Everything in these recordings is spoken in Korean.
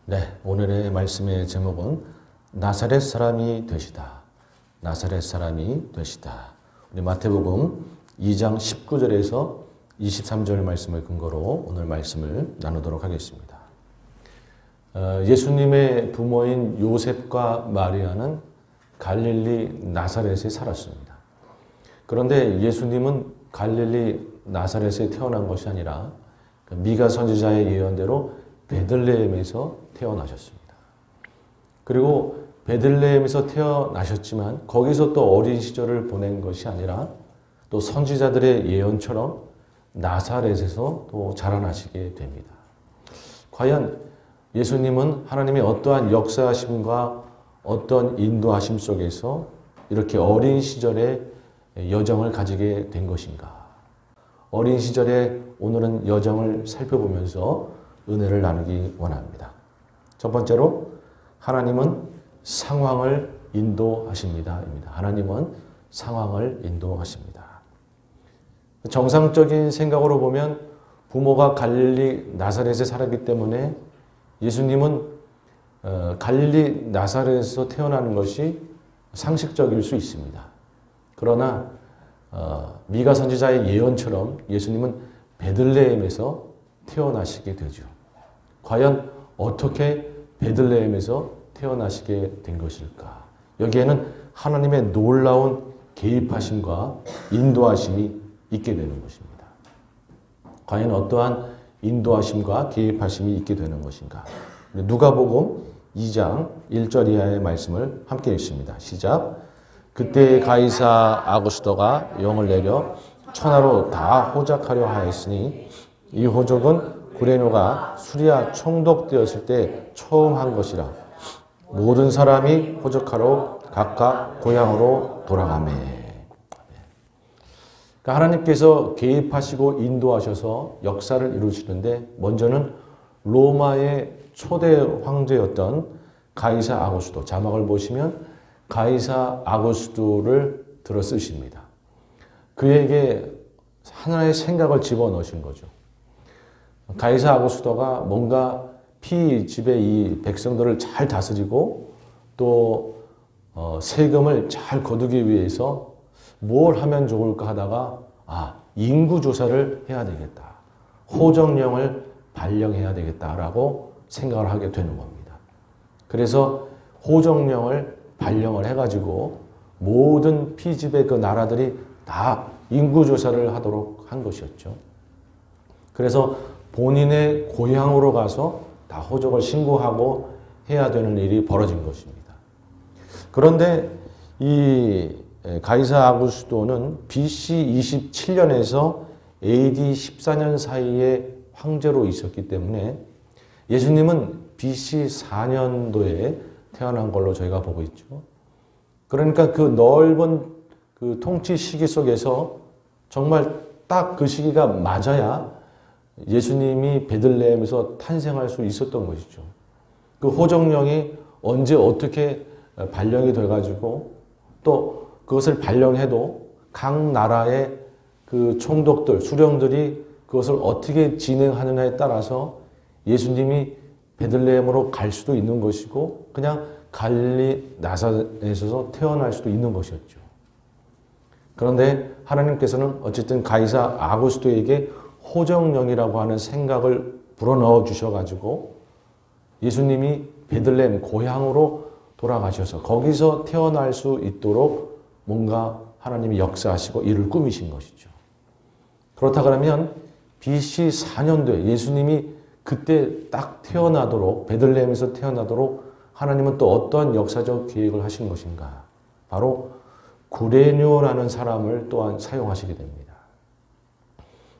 네, 오늘의 말씀의 제목은 나사렛 사람이 되시다. 나사렛 사람이 되시다. 우리 마태복음 2장 19절에서 23절 말씀을 근거로 오늘 말씀을 나누도록 하겠습니다. 예수님의 부모인 요셉과 마리아는 갈릴리 나사렛에 살았습니다. 그런데 예수님은 갈릴리 나사렛에 태어난 것이 아니라 미가 선지자의 예언대로 베들레헴에서 태어나셨습니다. 그리고 베들레헴에서 태어나셨지만 거기서 또 어린 시절을 보낸 것이 아니라 또 선지자들의 예언처럼 나사렛에서 또 자라나시게 됩니다. 과연 예수님은 하나님의 어떠한 역사하심과 어떤 인도하심 속에서 이렇게 어린 시절에 여정을 가지게 된 것인가? 어린 시절에 오늘은 여정을 살펴보면서 은혜를 나누기 원합니다. 첫 번째로 하나님은 상황을 인도하십니다. 하나님은 상황을 인도하십니다. 정상적인 생각으로 보면 부모가 갈릴리 나사렛에 살았기 때문에 예수님은 갈릴리 나사렛에서 태어나는 것이 상식적일 수 있습니다. 그러나 미가 선지자의 예언처럼 예수님은 베들레헴에서 태어나시게 되죠. 과연 어떻게 베들레헴에서 태어나시게 된 것일까? 여기에는 하나님의 놀라운 개입하심과 인도하심이 있게 되는 것입니다. 과연 어떠한 인도하심과 개입하심이 있게 되는 것인가? 누가복음 2장 1절 이하의 말씀을 함께 읽습니다. 시작. 그때 가이사 아구스도가 영을 내려 천하로 다 호적하려 하였으니 이 호적은 구레뇨가 수리아 총독되었을 때 처음 한 것이라. 모든 사람이 호적하러 각각 고향으로 돌아가매. 그러니까 하나님께서 개입하시고 인도하셔서 역사를 이루시는데 먼저는 로마의 초대 황제였던 가이사 아구스도, 자막을 보시면 가이사 아구스도를 들어 쓰십니다. 그에게 하나의 생각을 집어넣으신 거죠. 가이사 아구스도가 뭔가 피지배 이 백성들을 잘 다스리고 또 세금을 잘 거두기 위해서 뭘 하면 좋을까 하다가 인구 조사를 해야 되겠다. 호정령을 발령해야 되겠다라고 생각을 하게 되는 겁니다. 그래서 호정령을 발령을 해가지고 모든 피지배 그 나라들이 다 인구 조사를 하도록 한 것이었죠. 그래서 본인의 고향으로 가서 다 호적을 신고하고 해야 되는 일이 벌어진 것입니다. 그런데 이 가이사 아구스도는 BC 27년에서 AD 14년 사이에 황제로 있었기 때문에 예수님은 BC 4년도에 태어난 걸로 저희가 보고 있죠. 그러니까 그 넓은 그 통치 시기 속에서 정말 딱 그 시기가 맞아야 예수님이 베들레헴에서 탄생할 수 있었던 것이죠. 그 호정령이 언제 어떻게 발령이 돼가지고 또 그것을 발령해도 각 나라의 그 총독들, 수령들이 그것을 어떻게 진행하느냐에 따라서 예수님이 베들레헴으로 갈 수도 있는 것이고 그냥 갈릴리 나사렛에서 태어날 수도 있는 것이었죠. 그런데 하나님께서는 어쨌든 가이사 아구스도에게 호정령이라고 하는 생각을 불어넣어 주셔가지고 예수님이 베들레헴 고향으로 돌아가셔서 거기서 태어날 수 있도록 뭔가 하나님이 역사하시고 일을 꾸미신 것이죠. 그렇다 그러면 BC 4년도에 예수님이 그때 딱 태어나도록 베들레헴에서 태어나도록 하나님은 또 어떤 역사적 계획을 하신 것인가? 바로 구레뇨라는 사람을 또한 사용하시게 됩니다.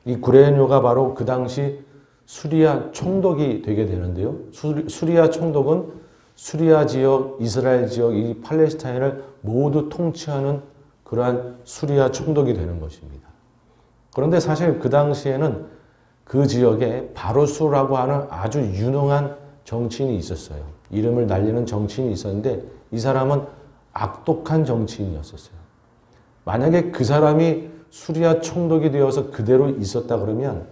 이 구레뇨가 바로 그 당시 수리아 총독이 되게 되는데요. 수리아 총독은 수리아 지역, 이스라엘 지역, 이 팔레스타인을 모두 통치하는 그러한 수리아 총독이 되는 것입니다. 그런데 사실 그 당시에는 그 지역에 바로수라고 하는 아주 유능한 정치인이 있었어요. 이름을 날리는 정치인이 있었는데 이 사람은 악독한 정치인이었었어요. 만약에 그 사람이 수리아 총독이 되어서 그대로 있었다 그러면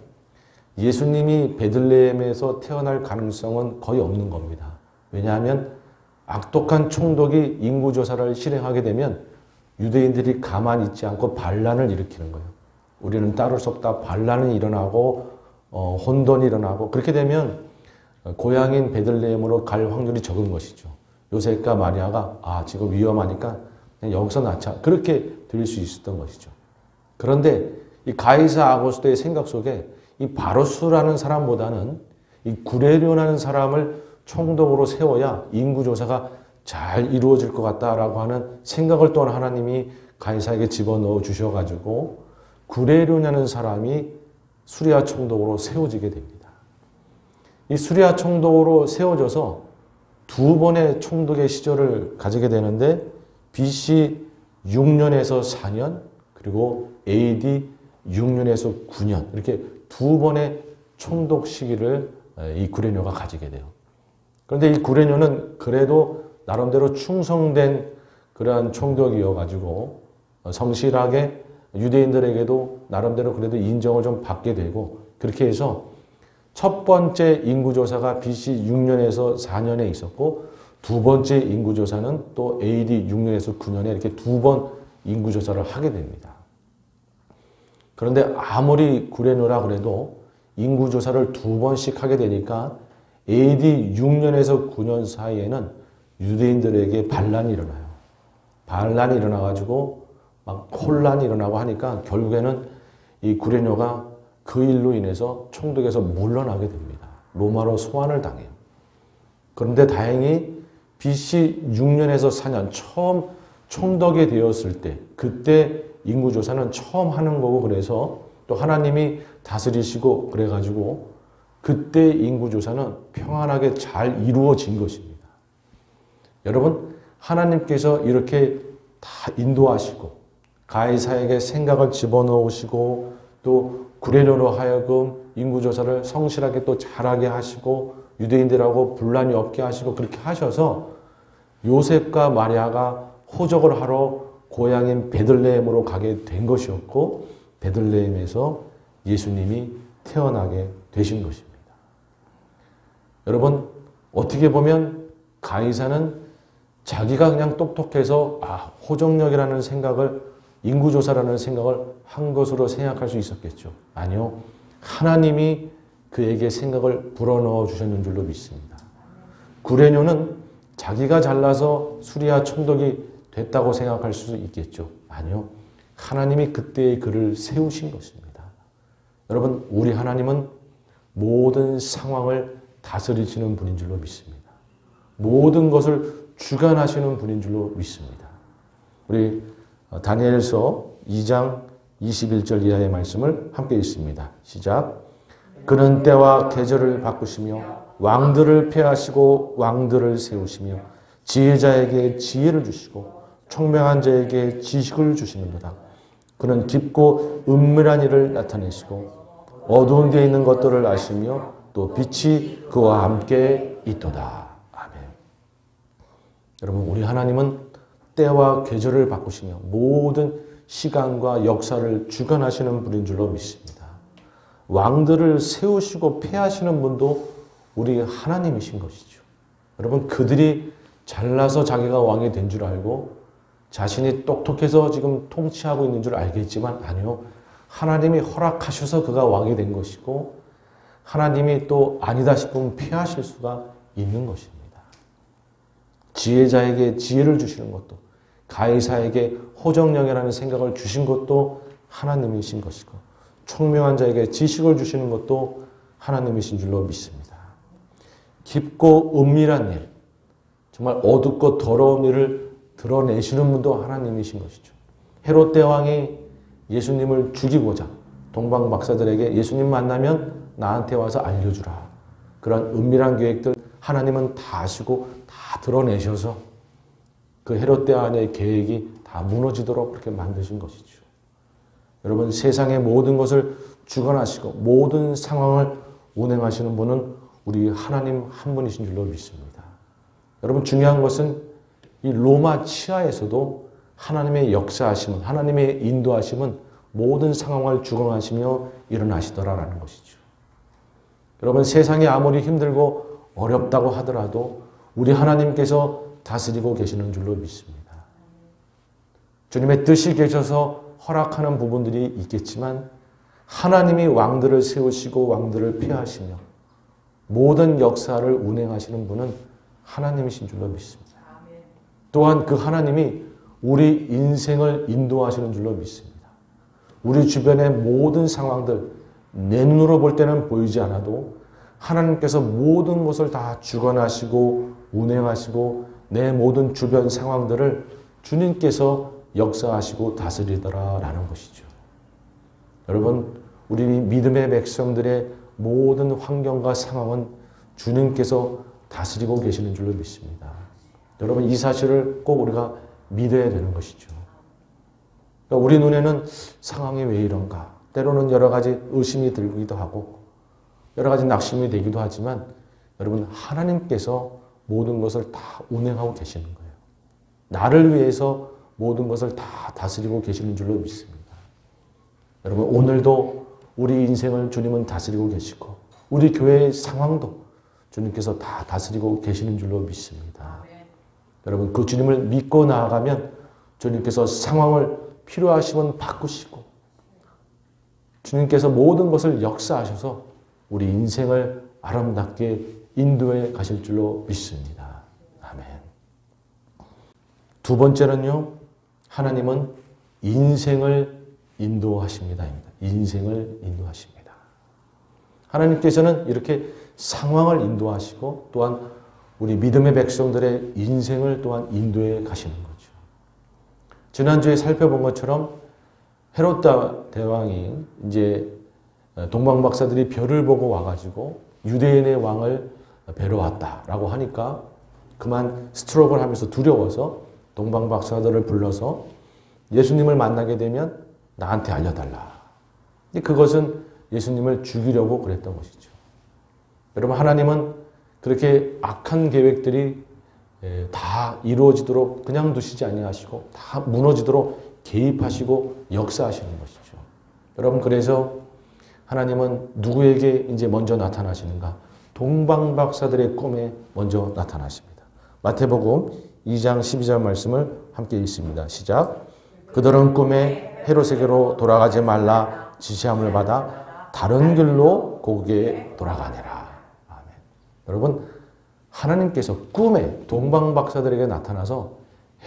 예수님이 베들레헴에서 태어날 가능성은 거의 없는 겁니다. 왜냐하면 악독한 총독이 인구조사를 실행하게 되면 유대인들이 가만히 있지 않고 반란을 일으키는 거예요. 우리는 따를 수 없다. 반란이 일어나고 혼돈이 일어나고 그렇게 되면 고향인 베들레헴으로 갈 확률이 적은 것이죠. 요셉과 마리아가 지금 위험하니까 그냥 여기서 낳자. 그렇게 들릴 수 있었던 것이죠. 그런데 이 가이사 아고스도의 생각 속에 이 바로스라는 사람보다는 이 구레뇨라는 사람을 총독으로 세워야 인구조사가 잘 이루어질 것 같다라고 하는 생각을 또한 하나님이 가이사에게 집어넣어 주셔가지고 구레뇨라는 사람이 수리아 총독으로 세워지게 됩니다. 이 수리아 총독으로 세워져서 두 번의 총독의 시절을 가지게 되는데 BC 6년에서 4년 그리고 AD 6년에서 9년 이렇게 두 번의 총독 시기를 이 구레뇨가 가지게 돼요. 그런데 이 구레뇨는 그래도 나름대로 충성된 그러한 총독이어가지고 성실하게 유대인들에게도 나름대로 그래도 인정을 좀 받게 되고 그렇게 해서 첫 번째 인구조사가 BC 6년에서 4년에 있었고 두 번째 인구조사는 또 AD 6년에서 9년에 이렇게 두 번 인구조사를 하게 됩니다. 그런데 아무리 구레뇨라 그래도 인구조사를 두 번씩 하게 되니까 AD 6년에서 9년 사이에는 유대인들에게 반란이 일어나요. 반란이 일어나가지고 막 혼란이 일어나고 하니까 결국에는 이 구레뇨가 그 일로 인해서 총독에서 물러나게 됩니다. 로마로 소환을 당해요. 그런데 다행히 BC 6년에서 4년 처음 총독이 되었을 때 그때 인구조사는 처음 하는 거고 그래서 또 하나님이 다스리시고 그래가지고 그때 인구조사는 평안하게 잘 이루어진 것입니다. 여러분 하나님께서 이렇게 다 인도하시고 가이사에게 생각을 집어넣으시고 또 구레뇨로 하여금 인구조사를 성실하게 또 잘하게 하시고 유대인들하고 분란이 없게 하시고 그렇게 하셔서 요셉과 마리아가 호적을 하러 고향인 베들레헴으로 가게 된 것이었고 베들레헴에서 예수님이 태어나게 되신 것입니다. 여러분 어떻게 보면 가이사는 자기가 그냥 똑똑해서 호적력이라는 생각을 인구조사라는 생각을 한 것으로 생각할 수 있었겠죠. 아니요. 하나님이 그에게 생각을 불어넣어 주셨는 줄로 믿습니다. 구레뇨는 자기가 잘나서 수리아 총독이 됐다고 생각할 수 있겠죠. 아니요. 하나님이 그때의 그를 세우신 것입니다. 여러분 우리 하나님은 모든 상황을 다스리시는 분인 줄로 믿습니다. 모든 것을 주관하시는 분인 줄로 믿습니다. 우리 다니엘서 2장 21절 이하의 말씀을 함께 읽습니다. 시작. 그는 때와 계절을 바꾸시며 왕들을 폐하시고 왕들을 세우시며 지혜자에게 지혜를 주시고 총명한 자에게 지식을 주시는도다. 그는 깊고 은밀한 일을 나타내시고 어두운 데에 있는 것들을 아시며 또 빛이 그와 함께 있도다. 아멘. 여러분 우리 하나님은 때와 계절을 바꾸시며 모든 시간과 역사를 주관하시는 분인 줄로 믿습니다. 왕들을 세우시고 폐하시는 분도 우리 하나님이신 것이죠. 여러분 그들이 잘나서 자기가 왕이 된 줄 알고 자신이 똑똑해서 지금 통치하고 있는 줄 알겠지만 아니요. 하나님이 허락하셔서 그가 왕이 된 것이고 하나님이 또 아니다 싶으면 폐하실 수가 있는 것입니다. 지혜자에게 지혜를 주시는 것도 가이사에게 호정령이라는 생각을 주신 것도 하나님이신 것이고 총명한 자에게 지식을 주시는 것도 하나님이신 줄로 믿습니다. 깊고 은밀한 일, 정말 어둡고 더러운 일을 드러내시는 분도 하나님이신 것이죠. 헤롯 대왕이 예수님을 죽이고자 동방 박사들에게 예수님 만나면 나한테 와서 알려주라. 그런 은밀한 계획들 하나님은 다 아시고 다 드러내셔서 그 헤롯 대왕의 계획이 다 무너지도록 그렇게 만드신 것이죠. 여러분 세상의 모든 것을 주관하시고 모든 상황을 운행하시는 분은 우리 하나님 한 분이신 줄로 믿습니다. 여러분 중요한 것은 이 로마 치하에서도 하나님의 역사하심은 하나님의 인도하심은 모든 상황을 주관하시며 일어나시더라라는 것이죠. 여러분 세상이 아무리 힘들고 어렵다고 하더라도 우리 하나님께서 다스리고 계시는 줄로 믿습니다. 주님의 뜻이 계셔서 허락하는 부분들이 있겠지만 하나님이 왕들을 세우시고 왕들을 폐하시며 모든 역사를 운행하시는 분은 하나님이신 줄로 믿습니다. 또한 그 하나님이 우리 인생을 인도하시는 줄로 믿습니다. 우리 주변의 모든 상황들, 내 눈으로 볼 때는 보이지 않아도 하나님께서 모든 것을 다 주관하시고 운행하시고 내 모든 주변 상황들을 주님께서 역사하시고 다스리더라라는 것이죠. 여러분, 우리 믿음의 백성들의 모든 환경과 상황은 주님께서 다스리고 계시는 줄로 믿습니다. 여러분, 이 사실을 꼭 우리가 믿어야 되는 것이죠. 그러니까 우리 눈에는 상황이 왜 이런가? 때로는 여러 가지 의심이 들기도 하고 여러 가지 낙심이 되기도 하지만 여러분, 하나님께서 모든 것을 다 운행하고 계시는 거예요. 나를 위해서 모든 것을 다 다스리고 계시는 줄로 믿습니다. 여러분, 오늘도 우리 인생을 주님은 다스리고 계시고 우리 교회의 상황도 주님께서 다 다스리고 계시는 줄로 믿습니다. 여러분, 그 주님을 믿고 나아가면 주님께서 상황을 필요하시면 바꾸시고 주님께서 모든 것을 역사하셔서 우리 인생을 아름답게 인도해 가실 줄로 믿습니다. 아멘. 두 번째는요, 하나님은 인생을 인도하십니다. 인생을 인도하십니다. 하나님께서는 이렇게 상황을 인도하시고 또한 우리 믿음의 백성들의 인생을 또한 인도해 가시는 거죠. 지난주에 살펴본 것처럼 헤롯 대왕이 이제 동방박사들이 별을 보고 와가지고 유대인의 왕을 뵈러 왔다라고 하니까 그만 스트로크를 하면서 두려워서 동방박사들을 불러서 예수님을 만나게 되면 나한테 알려달라. 그것은 예수님을 죽이려고 그랬던 것이죠. 여러분, 하나님은 그렇게 악한 계획들이 다 이루어지도록 그냥 두시지 아니하시고 다 무너지도록 개입하시고 역사하시는 것이죠. 여러분, 그래서 하나님은 누구에게 이제 먼저 나타나시는가? 동방박사들의 꿈에 먼저 나타나십니다. 마태복음 2장 12절 말씀을 함께 읽습니다. 시작. 그들은 꿈에 헤롯에게로 돌아가지 말라 지시함을 받아 다른 길로 고국에 돌아가니라. 아멘. 여러분, 하나님께서 꿈에 동방박사들에게 나타나서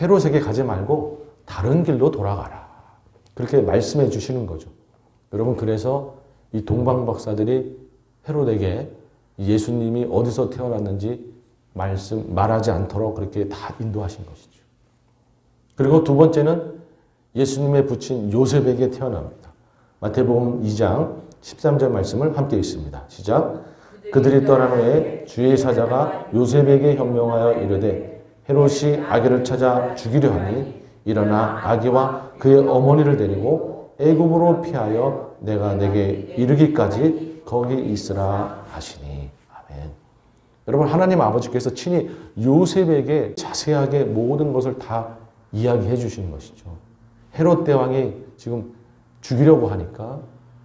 헤롯에게 가지 말고 다른 길로 돌아가라. 그렇게 말씀해 주시는 거죠. 여러분, 그래서 이 동방박사들이 헤롯에게 예수님이 어디서 태어났는지 말하지 않도록 그렇게 다 인도하신 것이죠. 그리고 두 번째는 예수님의 부친 요셉에게 태어납니다. 마태복음 2장 13절 말씀을 함께 읽습니다. 시작. 그들이 떠난 후에 주의 사자가 요셉에게 현명하여 이르되 헤롯이 아기를 찾아 죽이려 하니 일어나 아기와 그의 어머니를 데리고 애굽으로 피하여 내가 내게 이르기까지 거기 있으라 하시니. 아멘. 여러분, 하나님 아버지께서 친히 요셉에게 자세하게 모든 것을 다 이야기해 주시는 것이죠. 헤롯 대왕이 지금 죽이려고 하니까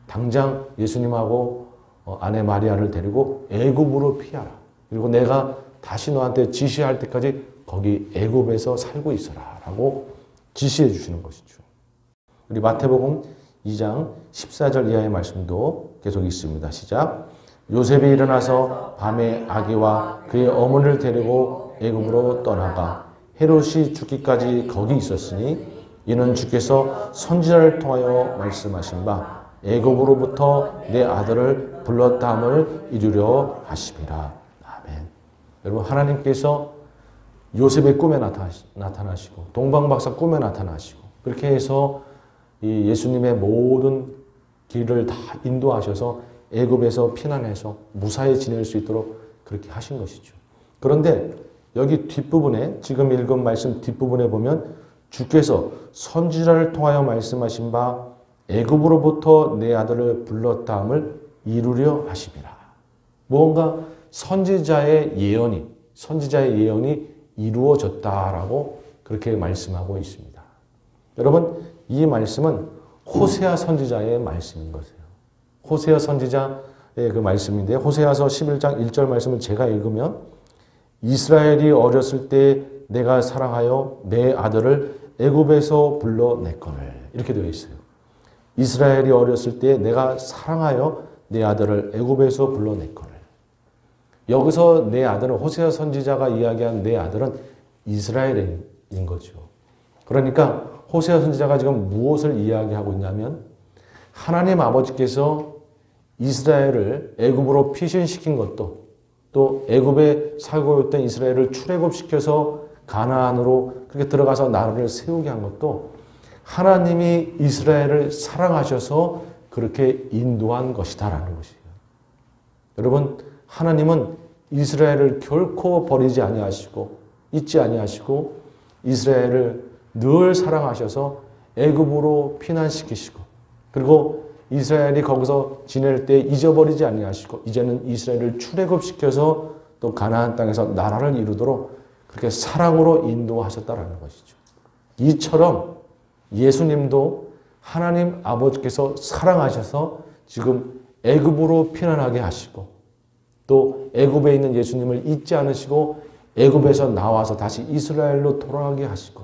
당장 예수님하고 아내 마리아를 데리고 애굽으로 피하라. 그리고 내가 다시 너한테 지시할 때까지 거기 애굽에서 살고 있어라 라고 지시해 주시는 것이죠. 우리 마태복음 2장 14절 이하의 말씀도 계속 있습니다. 시작. 요셉이 일어나서 밤에 아기와 그의 어머니를 데리고 애굽으로 떠나가 헤롯이 죽기까지 거기 있었으니 이는 주께서 선지자를 통하여 말씀하신 바 애굽으로부터 내 아들을 불렀다함을 이루려 하심이라. 아멘. 여러분, 하나님께서 요셉의 꿈에 나타나시고 동방박사 꿈에 나타나시고 그렇게 해서 이 예수님의 모든 길을 다 인도하셔서 애굽에서 피난해서 무사히 지낼 수 있도록 그렇게 하신 것이죠. 그런데 여기 뒷부분에 지금 읽은 말씀 뒷부분에 보면 주께서 선지자를 통하여 말씀하신 바 애굽으로부터 내 아들을 불렀다함을 이루려 하심이라. 무언가 선지자의 예언이 이루어졌다라고 그렇게 말씀하고 있습니다. 여러분, 이 말씀은 호세아 선지자의 말씀인 것이에요. 호세아 선지자 그 말씀인데 호세아서 11장 1절 말씀을 제가 읽으면 이스라엘이 어렸을 때 내가 사랑하여 내 아들을 애굽에서 불러냈거늘 이렇게 되어 있어요. 이스라엘이 어렸을 때 내가 사랑하여 내 아들을 애굽에서 불러냈거늘. 여기서 내 아들은 호세아 선지자가 이야기한 내 아들은 이스라엘인 거죠. 그러니까 호세아 선지자가 지금 무엇을 이야기하고 있냐면 하나님 아버지께서 이스라엘을 애굽으로 피신시킨 것도 또 애굽에 살고 있던 이스라엘을 출애굽시켜서 가나안으로 그렇게 들어가서 나라를 세우게 한 것도 하나님이 이스라엘을 사랑하셔서 그렇게 인도한 것이다라는 것이에요. 여러분, 하나님은 이스라엘을 결코 버리지 아니하시고 잊지 아니하시고 이스라엘을 늘 사랑하셔서 애굽으로 피난시키시고 그리고 이스라엘이 거기서 지낼 때 잊어버리지 아니하시고 이제는 이스라엘을 출애굽시켜서 또 가나안 땅에서 나라를 이루도록 그렇게 사랑으로 인도하셨다라는 것이죠. 이처럼 예수님도 하나님 아버지께서 사랑하셔서 지금 애굽으로 피난하게 하시고 또 애굽에 있는 예수님을 잊지 않으시고 애굽에서 나와서 다시 이스라엘로 돌아가게 하시고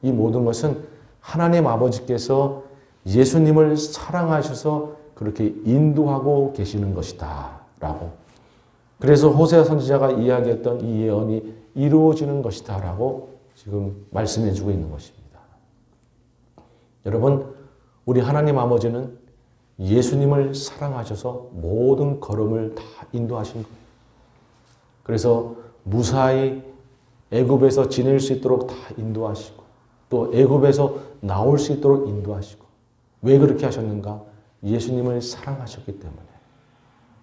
이 모든 것은 하나님 아버지께서 예수님을 사랑하셔서 그렇게 인도하고 계시는 것이다 라고 그래서 호세아 선지자가 이야기했던 이 예언이 이루어지는 것이다 라고 지금 말씀해 주고 있는 것입니다. 여러분, 우리 하나님 아버지는 예수님을 사랑하셔서 모든 걸음을 다 인도하신 거예요. 그래서 무사히 애굽에서 지낼 수 있도록 다 인도하시고 또 애굽에서 나올 수 있도록 인도하시고 왜 그렇게 하셨는가? 예수님을 사랑하셨기 때문에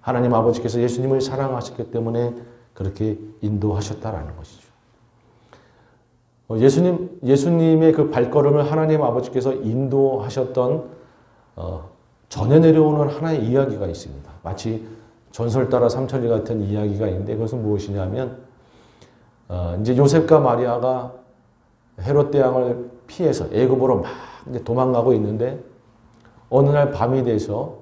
하나님 아버지께서 예수님을 사랑하셨기 때문에 그렇게 인도하셨다라는 것이죠. 예수님의 그 발걸음을 하나님 아버지께서 인도하셨던 전해 내려오는 하나의 이야기가 있습니다. 마치 전설 따라 삼천리 같은 이야기가 있는데 그것은 무엇이냐면 이제 요셉과 마리아가 헤롯 대왕을 피해서 애굽으로 막 이제 도망가고 있는데 어느 날 밤이 돼서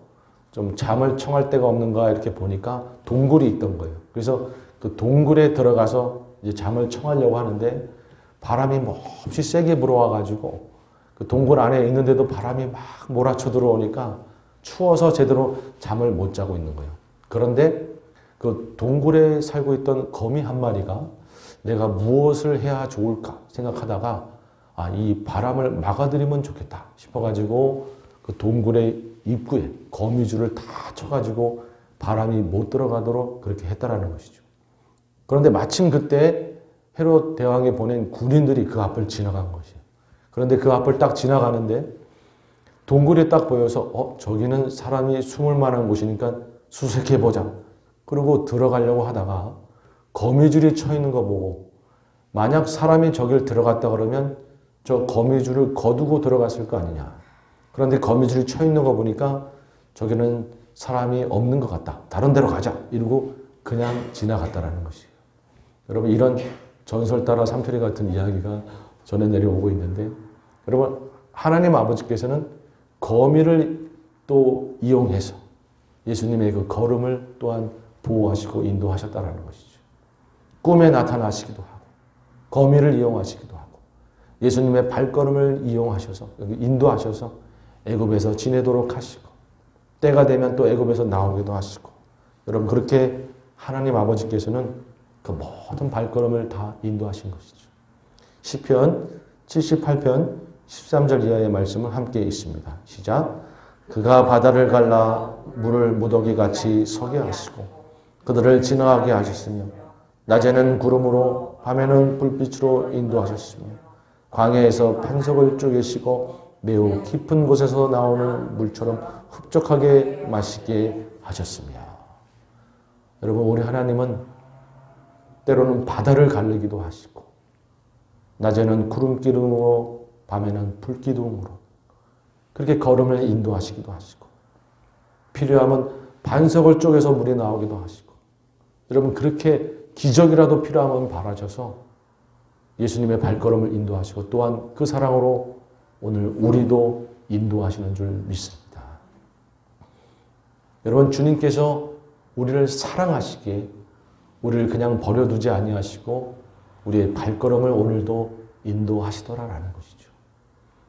좀 잠을 청할 데가 없는가 이렇게 보니까 동굴이 있던 거예요. 그래서 그 동굴에 들어가서 이제 잠을 청하려고 하는데 바람이 몹시 세게 불어와가지고 그 동굴 안에 있는데도 바람이 막 몰아쳐 들어오니까 추워서 제대로 잠을 못 자고 있는 거예요. 그런데 그 동굴에 살고 있던 거미 한 마리가 내가 무엇을 해야 좋을까 생각하다가 이 바람을 막아들이면 좋겠다 싶어가지고 그 동굴의 입구에 거미줄을 다 쳐가지고 바람이 못 들어가도록 그렇게 했다라는 것이죠. 그런데 마침 그때 헤롯 대왕이 보낸 군인들이 그 앞을 지나간 것이에요. 그런데 그 앞을 딱 지나가는데 동굴이 딱 보여서 저기는 사람이 숨을 만한 곳이니까 수색해보자. 그리고 들어가려고 하다가 거미줄이 쳐 있는 거 보고 만약 사람이 저길 들어갔다 그러면 저 거미줄을 거두고 들어갔을 거 아니냐. 그런데 거미줄이 쳐 있는 거 보니까 저기는 사람이 없는 것 같다. 다른 데로 가자. 이러고 그냥 지나갔다라는 것이에요. 여러분, 이런 전설 따라 삼천리 같은 이야기가 전해 내려오고 있는데 여러분, 하나님 아버지께서는 거미를 또 이용해서 예수님의 그 걸음을 또한 보호하시고 인도하셨다라는 것이죠. 꿈에 나타나시기도 하고 거미를 이용하시기도 하고 예수님의 발걸음을 이용하셔서 인도하셔서 애굽에서 지내도록 하시고 때가 되면 또 애굽에서 나오기도 하시고 여러분, 그렇게 하나님 아버지께서는 그 모든 발걸음을 다 인도하신 것이죠. 시편 78편 13절 이하의 말씀은 함께 있습니다. 시작. 그가 바다를 갈라 물을 무더기같이 서게 하시고 그들을 지나가게 하셨으며 낮에는 구름으로 밤에는 불빛으로 인도하셨으며 광야에서 반석을 쪼개시고 매우 깊은 곳에서 나오는 물처럼 흡족하게 마시게 하셨으며 여러분, 우리 하나님은 때로는 바다를 가르기도 하시고 낮에는 구름기둥으로 밤에는 불기둥으로 그렇게 걸음을 인도하시기도 하시고 필요하면 반석을 쪼개서 물이 나오기도 하시고 여러분, 그렇게 기적이라도 필요하면 바라셔서 예수님의 발걸음을 인도하시고 또한 그 사랑으로 오늘 우리도 인도하시는 줄 믿습니다. 여러분, 주님께서 우리를 사랑하시기에 우리를 그냥 버려두지 아니하시고 우리의 발걸음을 오늘도 인도하시더라라는 것이죠.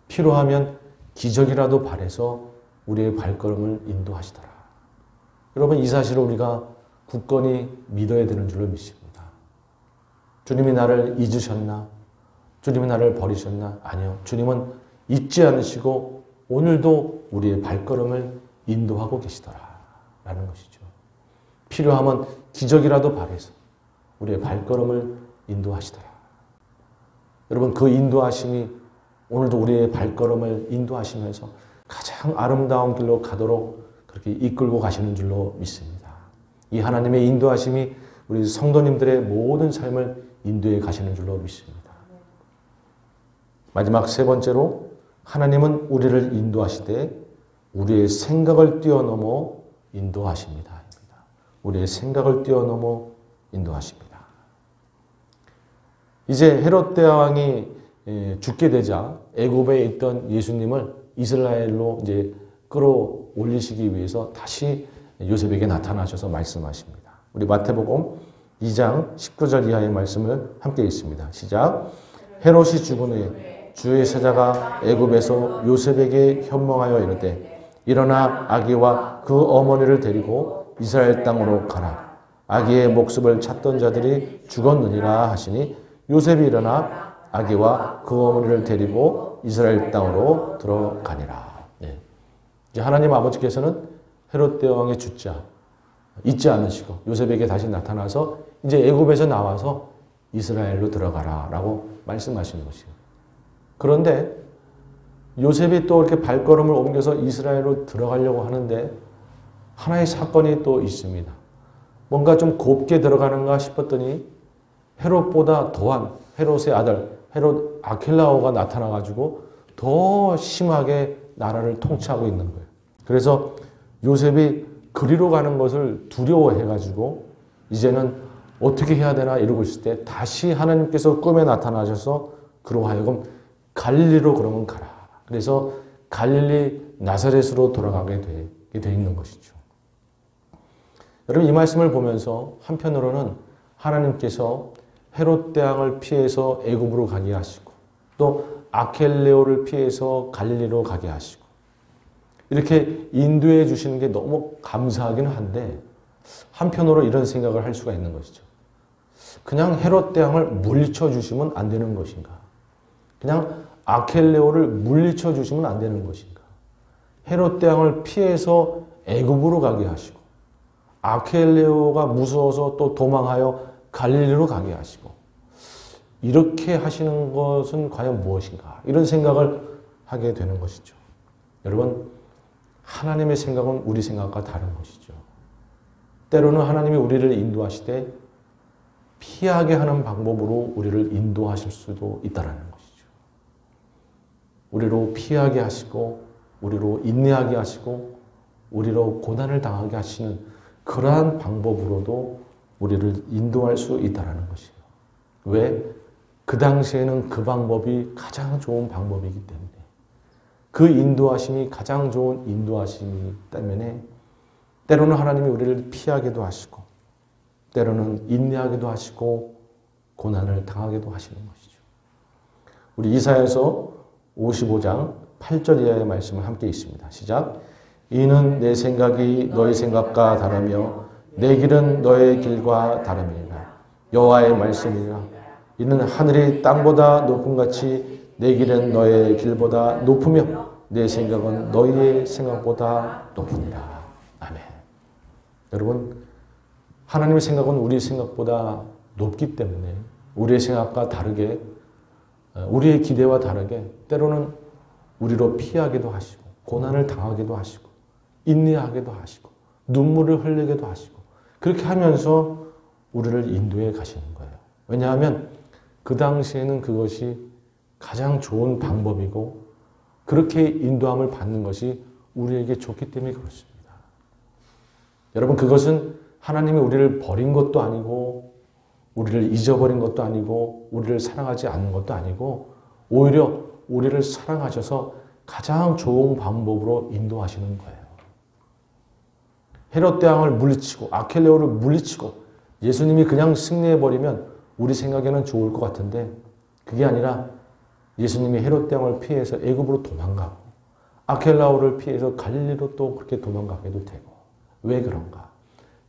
필요하면 기적이라도 바라서 우리의 발걸음을 인도하시더라. 여러분, 이 사실을 우리가 굳건히 믿어야 되는 줄로 믿습니다. 주님이 나를 잊으셨나? 주님이 나를 버리셨나? 아니요. 주님은 잊지 않으시고 오늘도 우리의 발걸음을 인도하고 계시더라라는 것이죠. 필요하면 기적이라도 바라서 우리의 발걸음을 인도하시더라. 여러분, 그 인도하심이 오늘도 우리의 발걸음을 인도하시면서 가장 아름다운 길로 가도록 그렇게 이끌고 가시는 줄로 믿습니다. 이 하나님의 인도하심이 우리 성도님들의 모든 삶을 인도해 가시는 줄로 믿습니다. 마지막 세 번째로, 하나님은 우리를 인도하시되 우리의 생각을 뛰어넘어 인도하십니다. 우리의 생각을 뛰어넘어 인도하십니다. 이제 헤롯 대왕이 죽게 되자 애굽에 있던 예수님을 이스라엘로 이제 끌어올리시기 위해서 다시 요셉에게 나타나셔서 말씀하십니다. 우리 마태복음 2장 19절 이하의 말씀을 함께 읽습니다. 시작. 헤롯이 죽은 후에 주의 사자가 애굽에서 요셉에게 현몽하여 이르되 일어나 아기와 그 어머니를 데리고 이스라엘 땅으로 가라. 아기의 목숨을 찾던 자들이 죽었느니라 하시니 요셉이 일어나 아기와 그 어머니를 데리고 이스라엘 땅으로 들어가니라. 이제 하나님 아버지께서는 헤롯 대왕의 죽자 잊지 않으시고 요셉에게 다시 나타나서 이제 애굽에서 나와서 이스라엘로 들어가라라고 말씀하시는 것이에요. 그런데 요셉이 또 이렇게 발걸음을 옮겨서 이스라엘로 들어가려고 하는데 하나의 사건이 또 있습니다. 뭔가 좀 곱게 들어가는가 싶었더니 헤롯보다 더한 헤롯의 아들 헤롯 아킬라오가 나타나가지고 더 심하게 나라를 통치하고 있는 거예요. 그래서 요셉이 그리로 가는 것을 두려워해가지고 이제는 어떻게 해야 되나 이러고 있을 때 다시 하나님께서 꿈에 나타나셔서 그로 하여금 갈릴리로 그러면 가라. 그래서 갈릴리 나사렛으로 돌아가게 돼 있는 것이죠. 여러분, 이 말씀을 보면서 한편으로는 하나님께서 헤롯 대왕을 피해서 애굽으로 가게 하시고 또 아켈레오를 피해서 갈릴리로 가게 하시고 이렇게 인도해 주시는 게 너무 감사하기는 한데 한편으로 이런 생각을 할 수가 있는 것이죠. 그냥 헤롯 대왕을 물리쳐 주시면 안 되는 것인가? 그냥 아켈레오를 물리쳐 주시면 안 되는 것인가? 헤롯 대왕을 피해서 애굽으로 가게 하시고 아켈레오가 무서워서 또 도망하여 갈릴리로 가게 하시고 이렇게 하시는 것은 과연 무엇인가? 이런 생각을 하게 되는 것이죠. 여러분, 하나님의 생각은 우리 생각과 다른 것이죠. 때로는 하나님이 우리를 인도하시되 피하게 하는 방법으로 우리를 인도하실 수도 있다는 것이죠. 우리로 피하게 하시고 우리로 인내하게 하시고 우리로 고난을 당하게 하시는 그러한 방법으로도 우리를 인도할 수 있다는 것이에요. 왜? 그 당시에는 그 방법이 가장 좋은 방법이기 때문에 그 인도하심이 가장 좋은 인도하심이기 때문에 때로는 하나님이 우리를 피하게도 하시고 때로는 인내하게도 하시고 고난을 당하게도 하시는 것이죠. 우리 이사야서 55장 8절 이하의 말씀을 함께 읽습니다. 시작. 이는 내 생각이 너희 생각과 다르며 내 길은 너의 길과 다름이니라. 여호와의 말씀이니라. 이는 하늘이 땅보다 높음 같이 내 길은 너의 길보다 높으며 내 생각은 너희의 생각보다 높으니라. 아멘. 여러분, 하나님의 생각은 우리의 생각보다 높기 때문에 우리의 생각과 다르게 우리의 기대와 다르게 때로는 우리로 피하기도 하시고 고난을 당하기도 하시고 인내하기도 하시고 눈물을 흘리기도 하시고 그렇게 하면서 우리를 인도해 가시는 거예요. 왜냐하면 그 당시에는 그것이 가장 좋은 방법이고 그렇게 인도함을 받는 것이 우리에게 좋기 때문에 그렇습니다. 여러분, 그것은 하나님이 우리를 버린 것도 아니고 우리를 잊어버린 것도 아니고 우리를 사랑하지 않는 것도 아니고 오히려 우리를 사랑하셔서 가장 좋은 방법으로 인도하시는 거예요. 헤롯 대왕을 물리치고 아켈레오를 물리치고 예수님이 그냥 승리해버리면 우리 생각에는 좋을 것 같은데 그게 아니라 예수님이 헤롯 대왕을 피해서 애굽으로 도망가고 아켈라오를 피해서 갈릴리로 또 그렇게 도망가게도 되고 왜 그런가?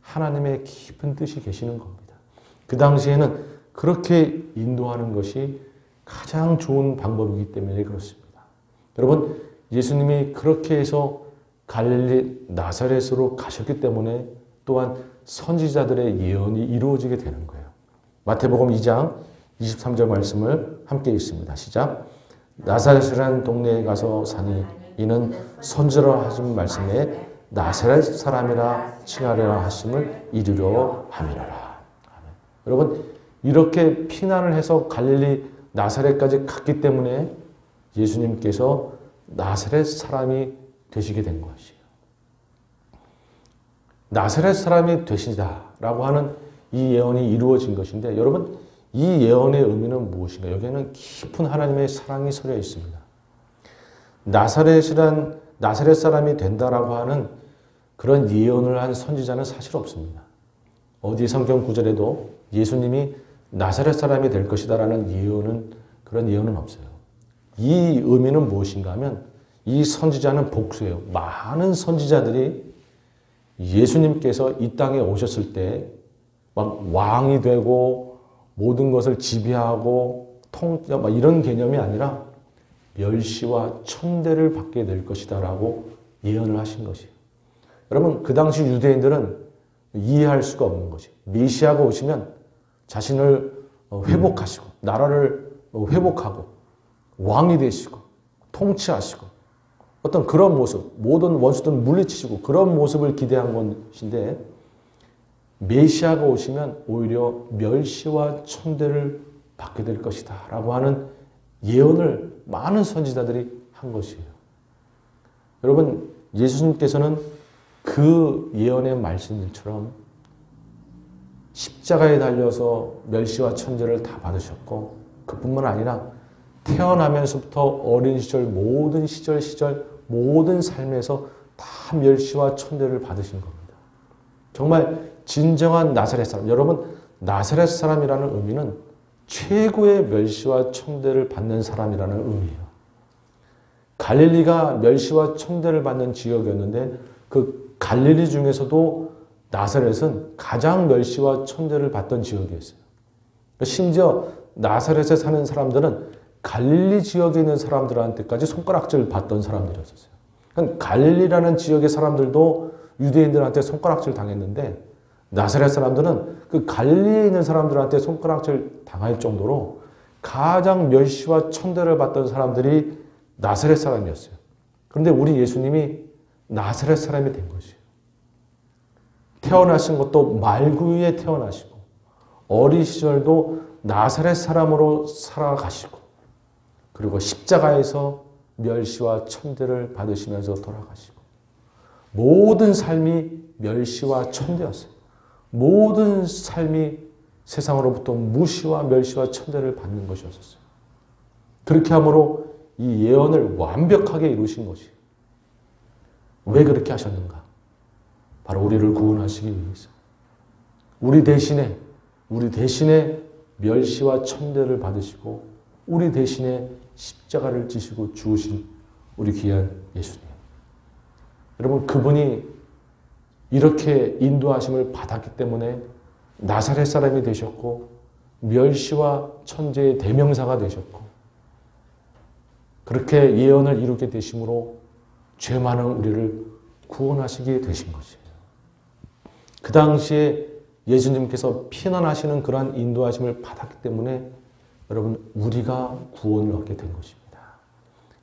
하나님의 깊은 뜻이 계시는 겁니다. 그 당시에는 그렇게 인도하는 것이 가장 좋은 방법이기 때문에 그렇습니다. 여러분, 예수님이 그렇게 해서 갈릴리 나사렛으로 가셨기 때문에 또한 선지자들의 예언이 이루어지게 되는 거예요. 마태복음 2장 23절 말씀을 함께 읽습니다. 시작. 나사렛이라는 동네에 가서 사니 이는 선지자로 하신 말씀에 나사렛 사람이라 칭하려라 하심을 이루려 함이로라. 여러분, 이렇게 피난을 해서 갈릴리 나사렛까지 갔기 때문에 예수님께서 나사렛 사람이 되시게 된 것이에요. 나사렛 사람이 되시다라고 하는 이 예언이 이루어진 것인데 여러분, 이 예언의 의미는 무엇인가? 여기에는 깊은 하나님의 사랑이 서려 있습니다. 나사렛 사람이 된다라고 하는 그런 예언을 한 선지자는 사실 없습니다. 어디 성경 구절에도 예수님이 나사렛 사람이 될 것이다라는 그런 예언은 없어요. 이 의미는 무엇인가 하면 이 선지자는 복수예요. 많은 선지자들이 예수님께서 이 땅에 오셨을 때 막 왕이 되고 모든 것을 지배하고 막 이런 개념이 아니라 멸시와 천대를 받게 될 것이다라고 예언을 하신 것이에요. 여러분, 그 당시 유대인들은 이해할 수가 없는 것이 메시아가 오시면 자신을 회복하시고 나라를 회복하고 왕이 되시고 통치하시고 어떤 그런 모습, 모든 원수들을 물리치시고 그런 모습을 기대한 것인데 메시아가 오시면 오히려 멸시와 천대를 받게 될 것이다 라고 하는 예언을 많은 선지자들이 한 것이에요. 여러분, 예수님께서는 그 예언의 말씀처럼 십자가에 달려서 멸시와 천대를 다 받으셨고 그뿐만 아니라 태어나면서부터 어린 시절 모든 모든 삶에서 다 멸시와 천대를 받으신 겁니다. 정말 진정한 나사렛 사람. 여러분, 나사렛 사람이라는 의미는 최고의 멸시와 천대를 받는 사람이라는 의미예요. 갈릴리가 멸시와 천대를 받는 지역이었는데 그 갈릴리 중에서도 나사렛은 가장 멸시와 천대를 받던 지역이었어요. 심지어 나사렛에 사는 사람들은 갈릴리 지역에 있는 사람들한테까지 손가락질 받던 사람들이었어요. 그러니까 갈릴리라는 지역의 사람들도 유대인들한테 손가락질 당했는데 나사렛 사람들은 그 갈릴리에 있는 사람들한테 손가락질 당할 정도로 가장 멸시와 천대를 받던 사람들이 나사렛 사람이었어요. 그런데 우리 예수님이 나사렛 사람이 된 것이에요. 태어나신 것도 말구유에 태어나시고 어린 시절도 나사렛 사람으로 살아가시고 그리고 십자가에서 멸시와 천대를 받으시면서 돌아가시고 모든 삶이 멸시와 천대였어요. 모든 삶이 세상으로부터 무시와 멸시와 천대를 받는 것이었어요. 그렇게 함으로 이 예언을 완벽하게 이루신 것이에요. 왜 그렇게 하셨는가? 바로 우리를 구원하시기 위해서. 우리 대신에 멸시와 천대를 받으시고 우리 대신에 십자가를 지시고 죽으신 우리 귀한 예수님. 여러분, 그분이 이렇게 인도하심을 받았기 때문에 나사렛 사람이 되셨고 멸시와 천대의 대명사가 되셨고 그렇게 예언을 이루게 되심으로 죄 많은 우리를 구원하시게 되신 것이에요. 그 당시에 예수님께서 피난하시는 그러한 인도하심을 받았기 때문에 여러분, 우리가 구원을 얻게 된 것입니다.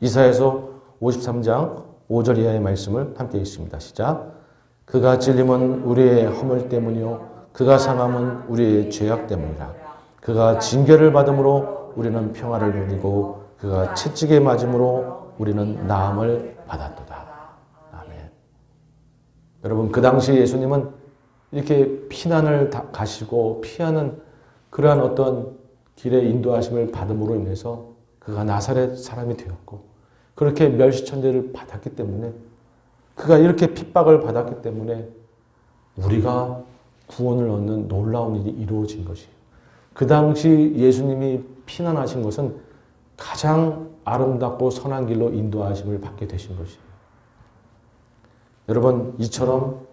이사야서 53장 5절 이하의 말씀을 함께 읽습니다. 시작. 그가 찔림은 우리의 허물 때문이요 그가 상함은 우리의 죄악 때문이라. 그가 징계를 받음으로 우리는 평화를 누리고 그가 채찍에 맞음으로 우리는 나음을 받았도다. 아멘. 여러분, 그 당시 예수님은 이렇게 피난을 가시고 피하는 그러한 어떤 길의 인도하심을 받음으로 인해서 그가 나사렛 사람이 되었고 그렇게 멸시천대를 받았기 때문에 그가 이렇게 핍박을 받았기 때문에 우리가 구원을 얻는 놀라운 일이 이루어진 것이에요. 그 당시 예수님이 피난하신 것은 가장 아름답고 선한 길로 인도하심을 받게 되신 것이에요. 여러분, 이처럼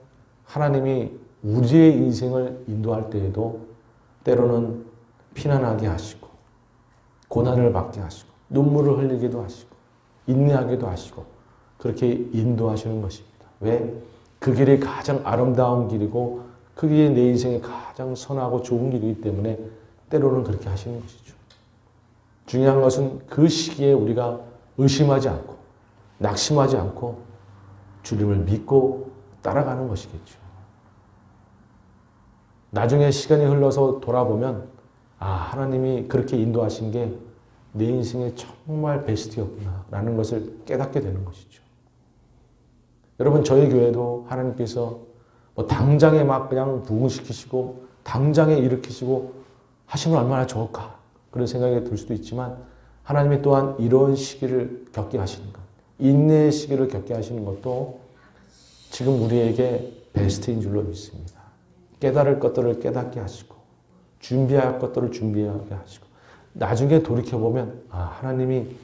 하나님이 우리의 인생을 인도할 때에도 때로는 피난하게 하시고 고난을 받게 하시고 눈물을 흘리기도 하시고 인내하기도 하시고 그렇게 인도하시는 것입니다. 왜? 그 길이 가장 아름다운 길이고 그 길이 내 인생에 가장 선하고 좋은 길이기 때문에 때로는 그렇게 하시는 것이죠. 중요한 것은 그 시기에 우리가 의심하지 않고 낙심하지 않고 주님을 믿고 따라가는 것이겠죠. 나중에 시간이 흘러서 돌아보면 하나님이 그렇게 인도하신 게 내 인생의 정말 베스트였구나 라는 것을 깨닫게 되는 것이죠. 여러분, 저희 교회도 하나님께서 당장에 막 그냥 부흥시키시고 당장에 일으키시고 하시면 얼마나 좋을까 그런 생각이 들 수도 있지만 하나님이 또한 이런 시기를 겪게 하시는 것, 인내의 시기를 겪게 하시는 것도 지금 우리에게 베스트인 줄로 믿습니다. 깨달을 것들을 깨닫게 하시고 준비할 것들을 준비하게 하시고 나중에 돌이켜보면 하나님이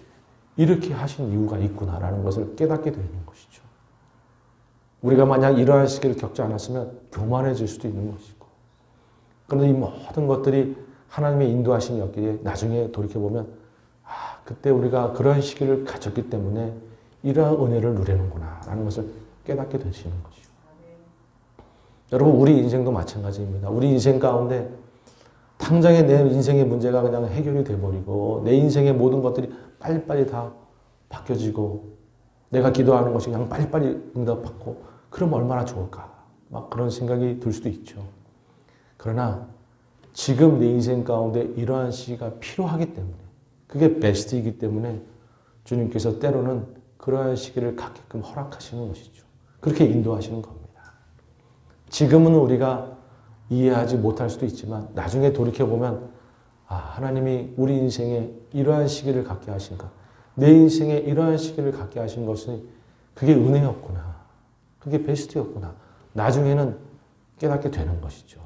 이렇게 하신 이유가 있구나라는 것을 깨닫게 되는 것이죠. 우리가 만약 이러한 시기를 겪지 않았으면 교만해질 수도 있는 것이고 그런데 이 모든 것들이 하나님의 인도하심이었기에 나중에 돌이켜보면 그때 우리가 그런 시기를 가졌기 때문에 이러한 은혜를 누리는구나 라는 것을 깨닫게 되시는 것이죠. 여러분, 우리 인생도 마찬가지입니다. 우리 인생 가운데 당장에 내 인생의 문제가 그냥 해결이 돼버리고 내 인생의 모든 것들이 빨리빨리 다 바뀌어지고 내가 기도하는 것이 그냥 빨리빨리 응답받고 그럼 얼마나 좋을까 막 그런 생각이 들 수도 있죠. 그러나 지금 내 인생 가운데 이러한 시기가 필요하기 때문에 그게 베스트이기 때문에 주님께서 때로는 그러한 시기를 갖게끔 허락하시는 것이죠. 그렇게 인도하시는 겁니다. 지금은 우리가 이해하지 못할 수도 있지만 나중에 돌이켜보면 하나님이 우리 인생에 이러한 시기를 갖게 하신가 내 인생에 이러한 시기를 갖게 하신 것이 그게 은혜였구나 그게 베스트였구나 나중에는 깨닫게 되는 것이죠.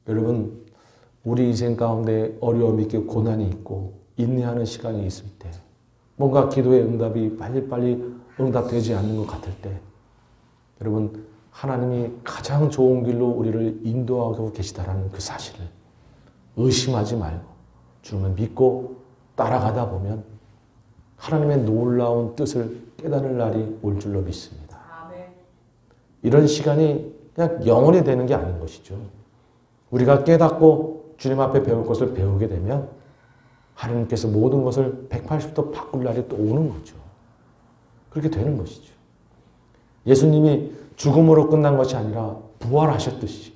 여러분, 우리 인생 가운데 어려움이 있고 고난이 있고 인내하는 시간이 있을 때 뭔가 기도의 응답이 빨리빨리 응답되지 않는 것 같을 때 여러분, 하나님이 가장 좋은 길로 우리를 인도하고 계시다라는 그 사실을 의심하지 말고 주님을 믿고 따라가다 보면 하나님의 놀라운 뜻을 깨달을 날이 올 줄로 믿습니다. 이런 시간이 그냥 영원히 되는 게 아닌 것이죠. 우리가 깨닫고 주님 앞에 배울 것을 배우게 되면 하나님께서 모든 것을 180도 바꿀 날이 또 오는 거죠. 그렇게 되는 것이죠. 예수님이 죽음으로 끝난 것이 아니라 부활하셨듯이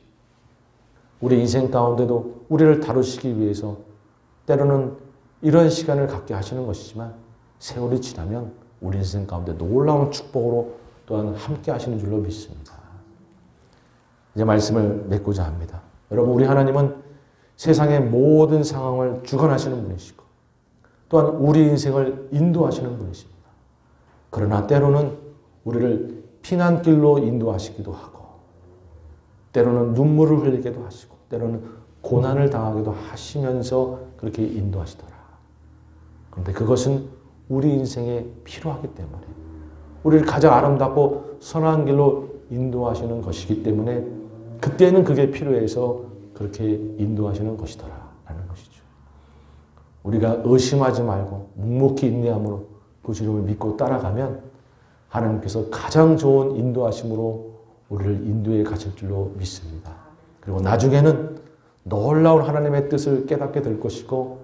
우리 인생 가운데도 우리를 다루시기 위해서 때로는 이런 시간을 갖게 하시는 것이지만 세월이 지나면 우리 인생 가운데 놀라운 축복으로 또한 함께 하시는 줄로 믿습니다. 이제 말씀을 맺고자 합니다. 여러분, 우리 하나님은 세상의 모든 상황을 주관하시는 분이시고 또한 우리 인생을 인도하시는 분이십니다. 그러나 때로는 우리를 피난길로 인도하시기도 하고 때로는 눈물을 흘리기도 하시고 때로는 고난을 당하기도 하시면서 그렇게 인도하시더라. 그런데 그것은 우리 인생에 필요하기 때문에 우리를 가장 아름답고 선한 길로 인도하시는 것이기 때문에 그때는 그게 필요해서 그렇게 인도하시는 것이더라 라는 것이죠. 우리가 의심하지 말고 묵묵히 인내함으로 그 주님을 믿고 따라가면 하나님께서 가장 좋은 인도하심으로 우리를 인도해 가실 줄로 믿습니다. 그리고 나중에는 놀라운 하나님의 뜻을 깨닫게 될 것이고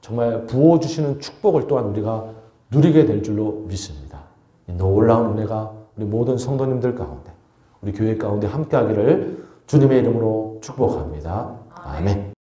정말 부어주시는 축복을 또한 우리가 누리게 될 줄로 믿습니다. 이 놀라운 은혜가 우리 모든 성도님들 가운데 우리 교회 가운데 함께하기를 주님의 이름으로 축복합니다. 아멘.